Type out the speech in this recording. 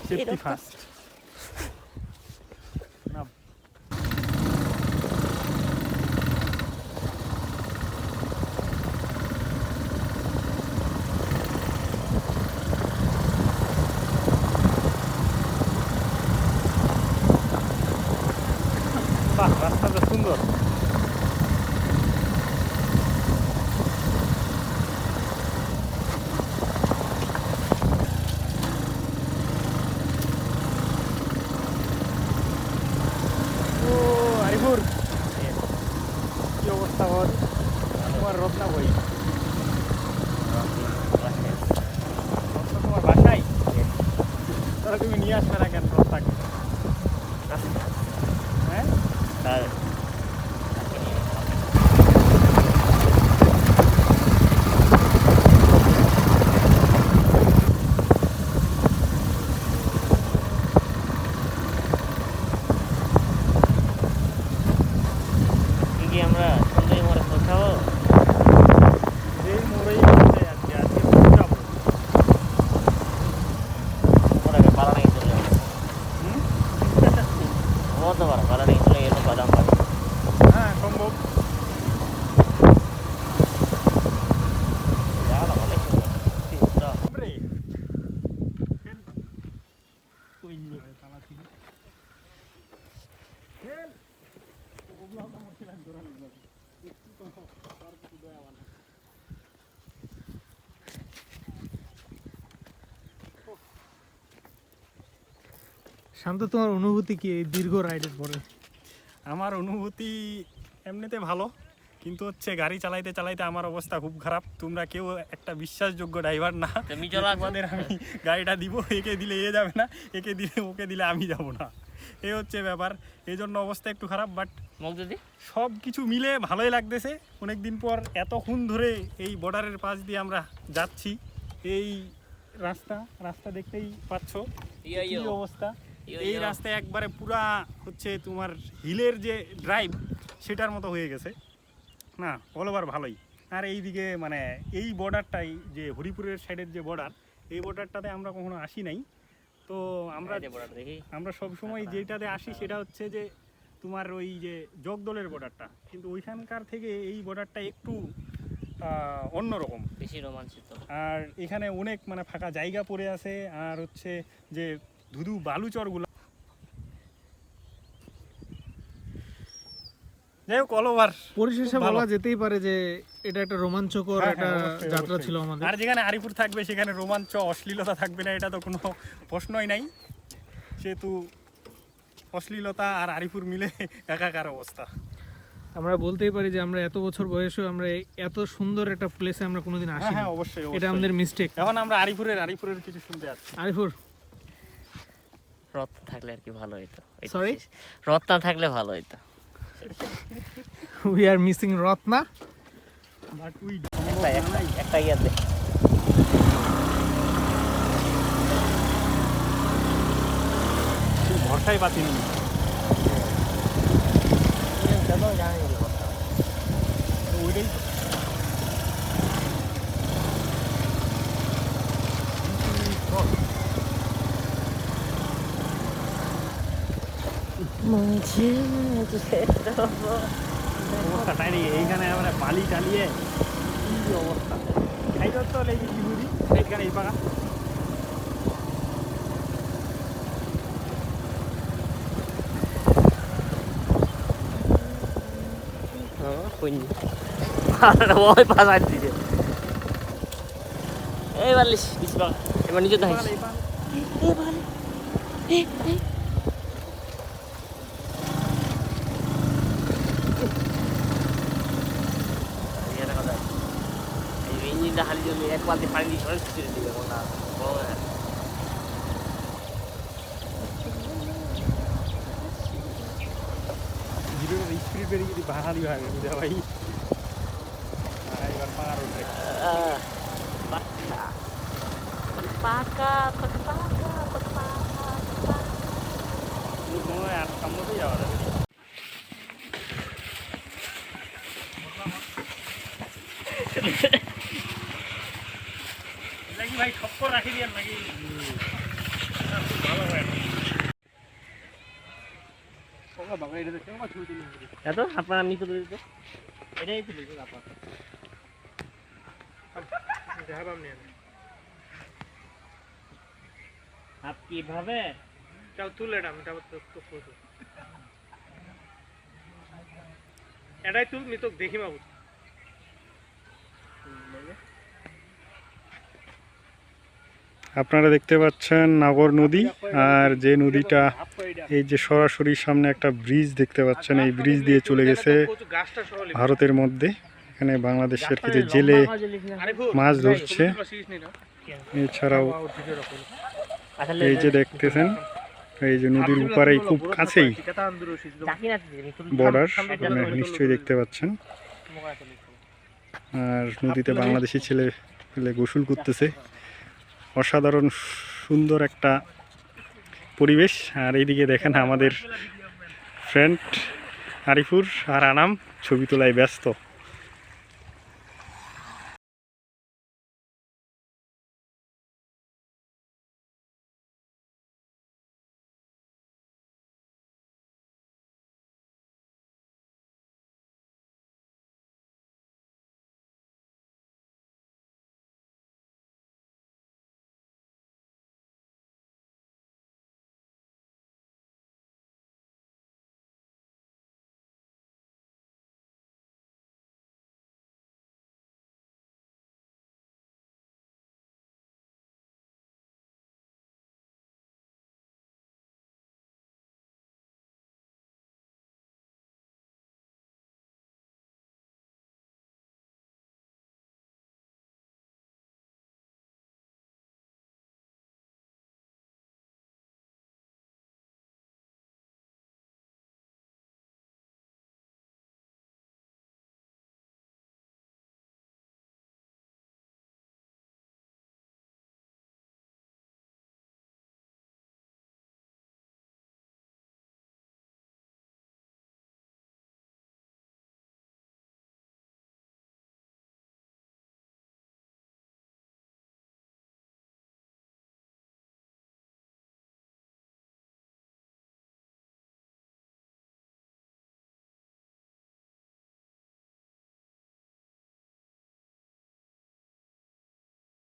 Safety first না বাহ রাস্তাটা সুন্দর কি অবস্থা বল তোমার রত্না বই রত্না তোমার বাসায় তাহলে তুমি নিয়ে আসবে না কেন রত্নাকে হ্যাঁ আমরা সুন্দরী মোড়ে পৌঁছাবো যেই মোড়েই পৌঁছে যাচ্ছি আজকে পৌঁছাবো মোড়ে পালা নাকি চলে যাবো বলতে পারো পালা নাকি চলে গেলে বাদাম পাবে হ্যাঁ সম্ভব শান্ত, তোমার অনুভূতি কি এই দীর্ঘ রাইডের পরে? আমার অনুভূতি এমনিতে ভালো, কিন্তু হচ্ছে গাড়ি চালাইতে চালাইতে আমার অবস্থা খুব খারাপ। তোমরা কেউ একটা বিশ্বাসযোগ্য ড্রাইভার না। তোমাদের আমি গাড়িটা দিব, একে দিলে এ যাবে না, একে দিলে ওকে দিলে আমি যাব না, এই হচ্ছে ব্যাপার। এই জন্য অবস্থা একটু খারাপ, বাট সব কিছু মিলে ভালোই লাগতেছে। অনেকদিন পর এতক্ষণ ধরে এই বর্ডারের পাশ দিয়ে আমরা যাচ্ছি। এই রাস্তা দেখতেই পাচ্ছ কি অবস্থা। এই রাস্তায় একবারে পুরা হচ্ছে তোমার হিলের যে ড্রাইভ সেটার মতো হয়ে গেছে না, অল ওভার ভালোই। আর এইদিকে মানে এই বর্ডারটাই যে হরিপুরের সাইডের যে বর্ডার, এই বর্ডারটাতে আমরা কখনো আসি নাই। তো আমরা সবসময় যেটাতে আসি সেটা হচ্ছে যে তোমার ওই যে জগদলের বর্ডারটা, কিন্তু ওইখানকার থেকে এই বর্ডারটা একটু অন্যরকম, বেশি রোমাঞ্চিত। আর এখানে অনেক মানে ফাঁকা জায়গা পড়ে আছে, আর হচ্ছে যে ধুধু বালুচরগুলো, যাই হোক অল ওভার পরিশেষে বলা যেতেই পারে যে এটা একটা রোমাঞ্চকর একটা যাত্রা ছিল আমাদের। আর যেখানে আরিপুর থাকবে সেখানে রোমাঞ্চ অশ্লীলতা থাকবে না, এটা তো কোনো প্রশ্নই নাই। সেহেতু অশ্লীলতা আর আরিপুর মিলে একাকার অবস্থা। আমরা বলতেই পারি যে আমরা এত বছর বয়সেও আমরা এত সুন্দর একটা প্লেসে আমরা কোনোদিন আসি। হ্যাঁ অবশ্যই, এটা আমাদের মিস্টেক। এখন আমরা আরিপুরের কিছু শুনতে যাচ্ছি। আরিপুর রত্না থাকলে আর কি ভালো হইতো। সরি, রত্না থাকলে ভালো হইতো। we are missing Ratna, but we একটা ইয়া দে ভরসাই পাচ্ছি না। ওইটাই অবস্থা তাই নাকি? এইখানে আমরা বালি টালিয়ে কি অবস্থা। সাইডত তো লেগে কি বুঝি সাইডখানে এই পাকা ওই পাশায় দিছে। এই বালিশ এবার নিজে দেখিস। ইঞ্জিনটা খালি জমি এক বালতি পানি দিয়ে সরে ছিটিয়ে দিবে কোনটা ভিডিওর স্পিড বেরিয়ে যদি বাহালি হয় বুঝা ভাই। এবার পার উঠে পাকা মনে হয় আর সামনেই যাওয়া যাবে। এটা কি ভাই ঠক্কর রাখি দিয়েন নাকি? খুব ভালো হয় এত আপনারা নিচে তুলে দিতে এটাই তুলে দিতে আপনার আপনি কিভাবে চল তুলে এটা আমি তারপর তো ফটো এটাই তুল নি তো দেখি বাবু আপনারা দেখতে পাচ্ছেন নাগর নদী, আর যে নদীটা এই যে সরাসরি সামনে একটা ব্রিজ দেখতে পাচ্ছেন, এই ব্রিজ দিয়ে চলে গেছে ভারতের মধ্যে। এখানে বাংলাদেশের কিছু জেলে মাছ ধরছে। এছাড়াও এই যে দেখতেছেন, এই যে নদীর উপারেই খুব কাছেই বর্ডার, নিশ্চয়ই দেখতে পাচ্ছেন। আর নদীতে বাংলাদেশি ছেলে পেলে গোসল করতেছে। অসাধারণ সুন্দর একটা পরিবেশ। আর এইদিকে দেখেন আমাদের ফ্রেন্ড আরিফুর আর আনাম ছবি তোলায় ব্যস্ত।